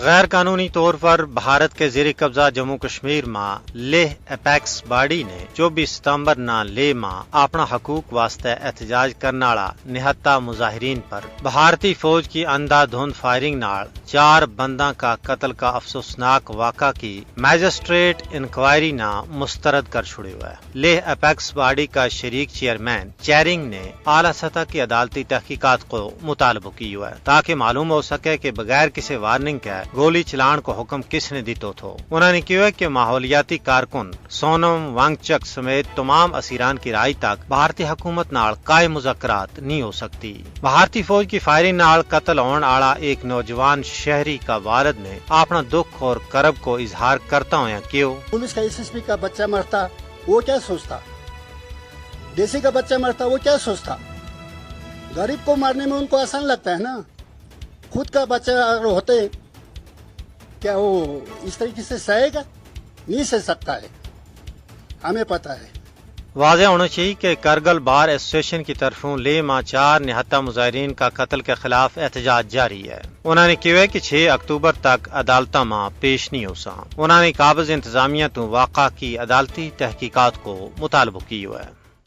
غیر قانونی طور پر بھارت کے زیر قبضہ جموں کشمیر ماں لیہ اپیکس باڈی نے 24 ستمبر نہ لیہ ماں اپنا حقوق واسطے احتجاج کرنے والا نہتا مظاہرین پر بھارتی فوج کی اندھا دھند فائرنگ نال 4 بندہ کا قتل کا افسوسناک واقعہ کی میجسٹریٹ انکوائری نہ مسترد کر چھڑے ہوا ہے۔ لیہ اپیکس باڈی کا شریک چیئرمین چیرنگ نے اعلیٰ سطح کی عدالتی تحقیقات کو مطالبہ کی ہوا ہے تاکہ معلوم ہو سکے کہ بغیر کسی وارننگ کے گولی چلان کو حکم کس نے دیتو تھو۔ انہوں نے کہا کہ ماحولیاتی کارکن سونم وانگچک سمیت تمام اسیران کی رہائی تک بھارتی حکومت نال قائم مذاکرات نہیں ہو سکتی۔ بھارتی فوج کی فائرنگ نال قتل ہون والا ایک نوجوان شہری کا والد نے اپنا دکھ اور کرب کو اظہار کرتا ہوا کیوں پولیس کا SSP کا بچہ مرتا وہ کیا سوچتا، ڈی کا بچہ مرتا وہ کیا سوچتا؟ غریب کو مارنے میں ان کو آسان لگتا ہے نا، خود کا بچہ اگر ہوتے کیا وہ اس طریقے سے سہے گا؟ نہیں سہ سکتا ہے، ہمیں پتہ ہے۔ واضح ہونا چاہیے کہ کرگل بار ایسوسیشن کی طرفوں لیہ ماں 4 نہتا مظاہرین کا قتل کے خلاف احتجاج جاری ہے۔ انہوں نے کہا کہ 6 اکتوبر تک عدالتاں ماں پیش نہیں ہو سا۔ انہوں نے قابض انتظامیہ تو واقعہ کی عدالتی تحقیقات کو مطالبہ کی ہوا ہے۔